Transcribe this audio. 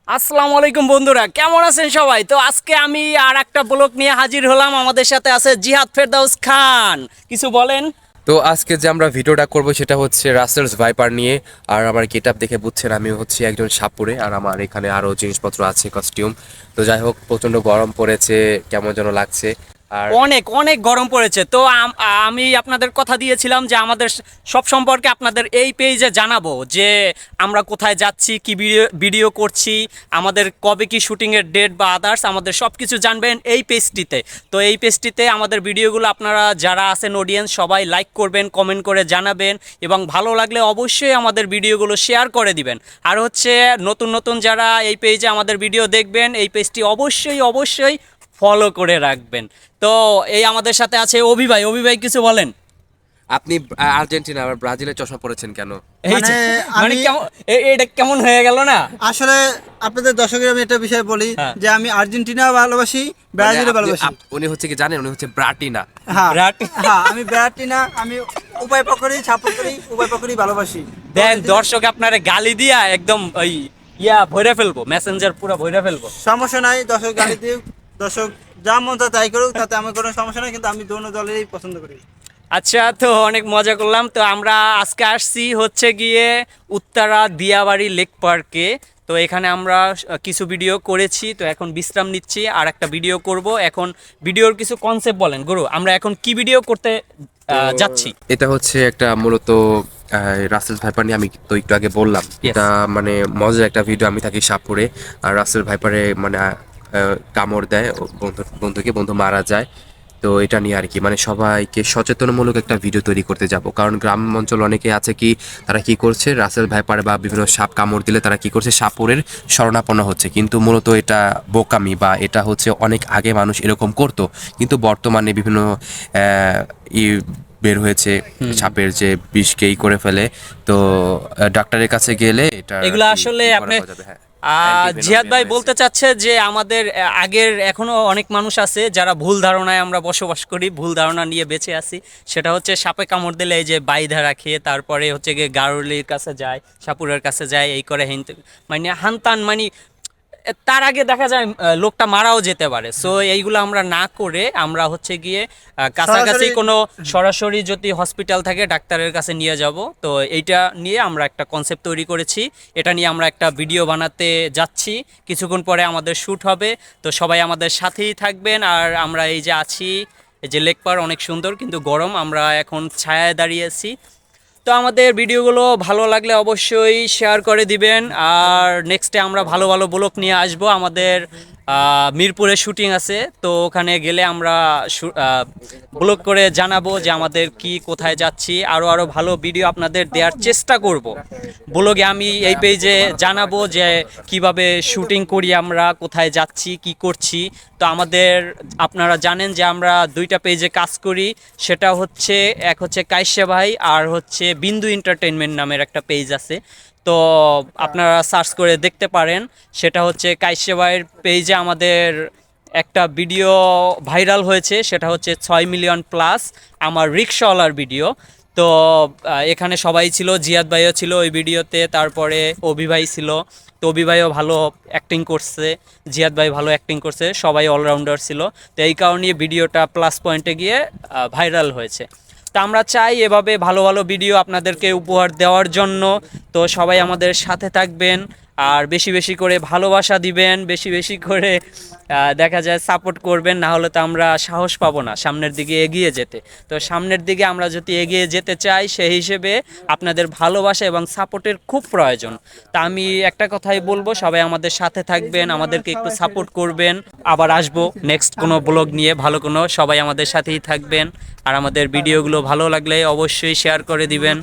আসসালামু আলাইকুম বন্ধুরা, কেমন আছেন সবাই? তো আজকে আমি আর একটা ব্লগ নিয়ে হাজির হলাম। আমাদের সাথে আছে জিহাদ ফেরদাউস খান। কিছু বলেন। তো আজকে যে আমরা ভিডিওটা করব সেটা হচ্ছে রাসেলস ভাইপার নিয়ে। আর আমার গেটআপ দেখে বুঝছেন আমি হচ্ছে একজন সাপুরে, আর আমার এখানে আরও জিনিসপত্র আছে, কস্টিউম। তো যাই হোক, প্রচণ্ড গরম পড়েছে, কেমন যেন লাগছে। আর অনেক অনেক গরম পড়েছে। তো আমি আপনাদের কথা দিয়েছিলাম যে আমাদের সব সম্পর্কে আপনাদের এই পেজে জানাবো, যে আমরা কোথায় যাচ্ছি, কি ভিডিও করছি, আমাদের কবে কি শুটিংয়ের ডেট বা আদার্স, আমাদের সব কিছু জানবেন এই পেজটিতে। তো এই পেজটিতে আমাদের ভিডিওগুলো আপনারা যারা আছেন অডিয়েন্স সবাই লাইক করবেন, কমেন্ট করে জানাবেন, এবং ভালো লাগলে অবশ্যই আমাদের ভিডিওগুলো শেয়ার করে দিবেন। আর হচ্ছে নতুন নতুন যারা এই পেজে আমাদের ভিডিও দেখবেন, এই পেজটি অবশ্যই অবশ্যই ফলো করে রাখবেন। তো এই আমাদের সাথে আছে অভি ভাই কিছু বলেন। আপনি আর্জেন্টিনা আর ব্রাজিলের চশমা পরেছেন কেন? এই যে মানে আমি কেমন এটা কেমন হয়ে গেল না? আসলে আপনাদের দর্শকের আমি একটা বিষয় বলি, হ্যাঁ। যে আমি আর্জেন্টিনা ভালোবাসি, মানে ব্রাজিলও ভালোবাসি। উনি হচ্ছে কি জানেন, উনি হচ্ছে ব্রাটিনা। হ্যাঁ ব্রাটি- হ্যাঁ, আমি ব্রাজিলিনা, আমি উভয় পক্ষেরই সাপোর্ট করি, উভয় পক্ষেরই ভালোবাসি। দেন দর্শক আপনারে গালি দিয়া একদম ওই ভরে ফেলবো, মেসেঞ্জার পুরো ভরে ফেলবো। সমস্যা নাই, দর্শক গালি দিক, দর্শক যা মন তা তাই করুক, তাতে আমার কোনো সমস্যা নাই, কিন্তু আমি দোনো দলেরই পছন্দ করি। আচ্ছা, তো অনেক মজা করলাম। তো আমরা আজকে আসছি হচ্ছে গিয়ে উত্তরা দিয়াবাড়ি লেক পার্কে। তো এখানে আমরা কিছু ভিডিও করেছি, তো এখন বিশ্রাম নিচ্ছি, আর একটা ভিডিও করব। এখন ভিডিওর কিছু কনসেপ্ট বলেন গুরু, আমরা এখন কি ভিডিও করতে যাচ্ছি? এটা হচ্ছে একটা মূলত রাসেল ভাইপার নিয়ে, আমি তো একটু আগে বললাম। Yes. এটা মানে মজার একটা ভিডিও। আমি থাকি শাহপুরে, আর রাসেল ভাইপারে মানে কামড় দেয় বন্ধু মারা যায়। তো এটা নিয়ে আর কি, মানে সবাইকে সচেতনমূলক একটা ভিডিও তৈরি করতে যাব। কারণ গ্রাম অঞ্চল অনেকে আছে কি, তারা কি করছে, রাসেল ভাইপার বা বিভিন্ন সাপ কামড় দিলে তারা কি করছে, সাপুরের শরণাপন্ন হচ্ছে। কিন্তু মূলত এটা বোকামি, বা এটা হচ্ছে অনেক আগে মানুষ এরকম করতো, কিন্তু বর্তমানে বিভিন্ন ই বের হয়েছে সাপের যে বিষকেই করে ফেলে। তো ডাক্তারের কাছে গেলে এটা এগুলো আসলে আপনি হ্যাঁ। জিহাদ ভাই Antivenom বলতে চাচ্ছে যে আমাদের আগের এখনো অনেক মানুষ আছে যারা ভুল ধারণায় আমরা বসবাস করি, ভুল ধারণা নিয়ে বেঁচে আছি। সেটা হচ্ছে সাপে কামড় দিলে এই যে বাইধা রাখে, তারপরে হচ্ছে গিয়ে গারুলির কাছে যায়, সাপুরের কাছে যায়, এই করে মানে হানতান মানে তার আগে দেখা যায় লোকটা মারাও যেতে পারে। সো এইগুলো আমরা না করে আমরা হচ্ছে গিয়ে কাছাকাছি সরাসরি- কোনো সরাসরি যদি হসপিটাল থাকে ডাক্তারের কাছে নিয়ে যাব। তো এইটা নিয়ে আমরা একটা কনসেপ্ট তৈরি করেছি, এটা নিয়ে আমরা একটা ভিডিও বানাতে যাচ্ছি। কিছুক্ষণ পরে আমাদের শ্যুট হবে, তো সবাই আমাদের সাথেই থাকবেন। আর আমরা এই যে আছি, এই যে লেক পার অনেক সুন্দর কিন্তু গরম, আমরা এখন ছায়ায় দাঁড়িয়েছি। তো আমাদের ভিডিওগুলো ভালো লাগলে অবশ্যই শেয়ার করে দিবেন। আর নেক্সটে আমরা ভালো ভালো ব্লগ নিয়ে আসব। আমাদের মিরপুরে শুটিং আছে, তো ওখানে গেলে আমরা ব্লগ করে জানাবো যে আমাদের কি কোথায় যাচ্ছি। আরও ভালো ভিডিও আপনাদের দেওয়ার চেষ্টা করব। ব্লগে আমি এই পেজে জানাবো যে কিভাবে শুটিং করি, আমরা কোথায় যাচ্ছি, কি করছি। তো আপনারা জানেন যে আমরা দুইটা পেজে কাজ করি। সেটা হচ্ছে, এক হচ্ছে কাইসা ভাই, আর হচ্ছে বিন্দু এন্টারটেইনমেন্ট নামের একটা পেজ আছে। তো আপনারা সার্চ করে দেখতে পারেন। সেটা হচ্ছে কাইসা ভাইয়ের পেজে আমাদের একটা ভিডিও ভাইরাল হয়েছে, সেটা হচ্ছে 6 মিলিয়ন প্লাস, আমার রিক্সাওয়ালার ভিডিও। তো এখানে সবাই ছিল, জিয়াদ ভাইও ছিল ওই ভিডিওতে, তারপরে অভি ভাই ছিল। তো অভি ভাইও ভালো অ্যাক্টিং করছে, জিয়াদ ভাই ভালো অ্যাক্টিং করছে, সবাই অলরাউন্ডার ছিল। তো এই কারণে ভিডিওটা প্লাস পয়েন্টে গিয়ে ভাইরাল হয়েছে। তো আমরা চাই এভাবে ভালো ভালো ভিডিও আপনাদেরকে উপহার দেওয়ার জন্য। তো সবাই আমাদের সাথে থাকবেন, আর বেশি বেশি করে ভালোবাসা দিবেন, বেশি বেশি করে দেখা যায় সাপোর্ট করবেন। না হলে তো আমরা সাহস পাবো না সামনের দিকে এগিয়ে যেতে। তো সামনের দিকে আমরা যদি এগিয়ে যেতে চাই, সেই হিসেবে আপনাদের ভালোবাসা এবং সাপোর্টের খুব প্রয়োজন। তা আমি একটা কথাই বলবো, সবাই আমাদের সাথে থাকবেন, আমাদেরকে একটু সাপোর্ট করবেন। আবার আসবো নেক্সট কোনো ব্লগ নিয়ে ভালো কোনো, সবাই আমাদের সাথেই থাকবেন। আর আমাদের ভিডিওগুলো ভালো লাগলে অবশ্যই শেয়ার করে দিবেন।